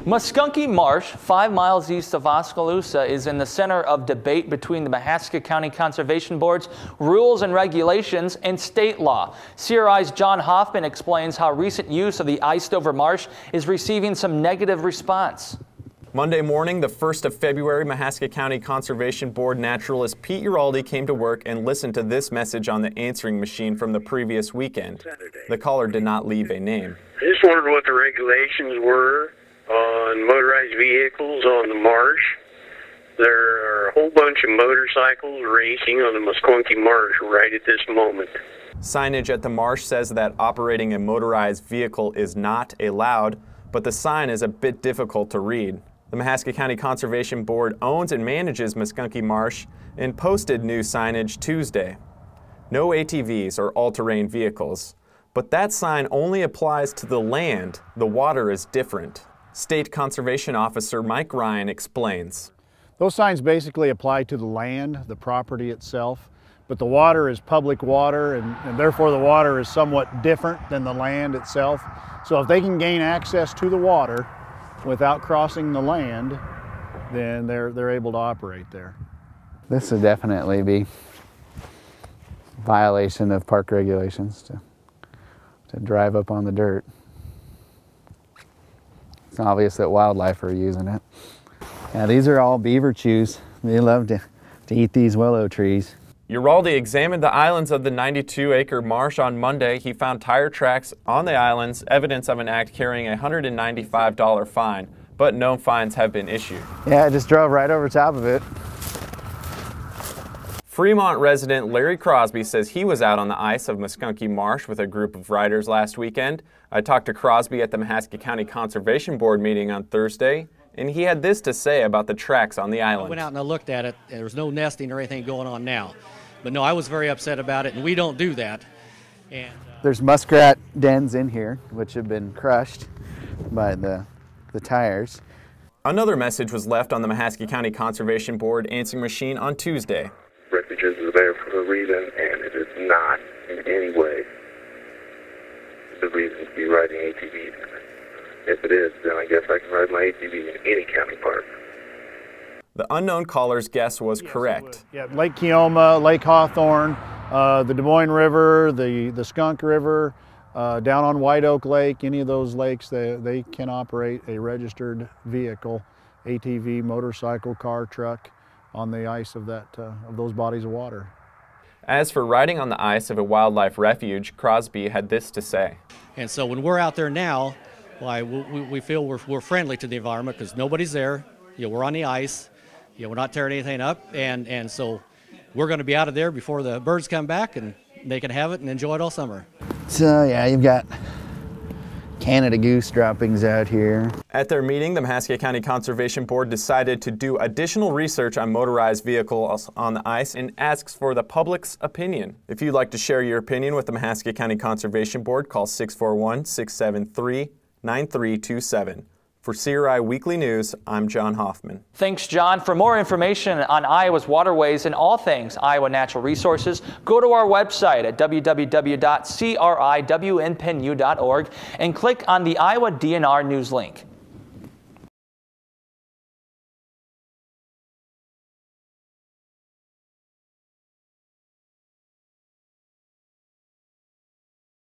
Maskunky Marsh, 5 miles east of Oskaloosa, is in the center of debate between the Maskunky County Conservation Board's rules and regulations and state law. CRI's John Hoffman explains how recent use of the iced-over marsh is receiving some negative response. Monday morning, the 1st of February, Maskunky County Conservation Board naturalist Pete Uralde came to work and listened to this message on the answering machine from the previous weekend. The caller did not leave a name. I just wondered what the regulations were on motorized vehicles on the marsh. There are a whole bunch of motorcycles racing on the Maskunky Marsh right at this moment. Signage at the marsh says that operating a motorized vehicle is not allowed, but the sign is a bit difficult to read. The Maskunky County Conservation Board owns and manages Maskunky Marsh and posted new signage Tuesday. No ATVs or all-terrain vehicles, but that sign only applies to the land. The water is different. State Conservation Officer Mike Ryan explains. Those signs basically apply to the land, the property itself, but the water is public water and therefore the water is somewhat different than the land itself. So if they can gain access to the water without crossing the land, then they're able to operate there. This would definitely be violation of park regulations to drive up on the dirt. It's obvious that wildlife are using it. Yeah, these are all beaver chews. They love to eat these willow trees. Uralde examined the islands of the 92-acre marsh on Monday. He found tire tracks on the islands, evidence of an act carrying a $195 fine, but no fines have been issued. Yeah, I just drove right over top of it. Fremont resident Larry Crosby says he was out on the ice of Maskunky Marsh with a group of riders last weekend. I talked to Crosby at the Maskunky County Conservation Board meeting on Thursday, and he had this to say about the tracks on the island. I went out and I looked at it. There was no nesting or anything going on now. But no, I was very upset about it, and we don't do that. And there's muskrat dens in here, which have been crushed by the tires. Another message was left on the Maskunky County Conservation Board answering machine on Tuesday. Refuges is there for a reason, and it is not in any way the reason to be riding ATVs. If it is, then I guess I can ride my ATV in any county park. The unknown caller's guess was correct. Yeah, Lake Keoma, Lake Hawthorne, the Des Moines River, the Skunk River, down on White Oak Lake, any of those lakes, they can operate a registered vehicle, ATV, motorcycle, car, truck, on the ice of those bodies of water. As for riding on the ice of a wildlife refuge, Crosby had this to say. And so when we're out there now, we feel we're friendly to the environment because nobody's there. We're on the ice. We're not tearing anything up, and so we're going to be out of there before the birds come back, and they can have it and enjoy it all summer. So yeah, you've got Canada goose droppings out here. At their meeting, the Maskunky County Conservation Board decided to do additional research on motorized vehicles on the ice and asks for the public's opinion. If you'd like to share your opinion with the Maskunky County Conservation Board, call 641-673-9327. For CRI Weekly News, I'm John Hoffman. Thanks, John. For more information on Iowa's waterways and all things Iowa Natural Resources, go to our website at www.criwnpenu.org and click on the Iowa DNR News link.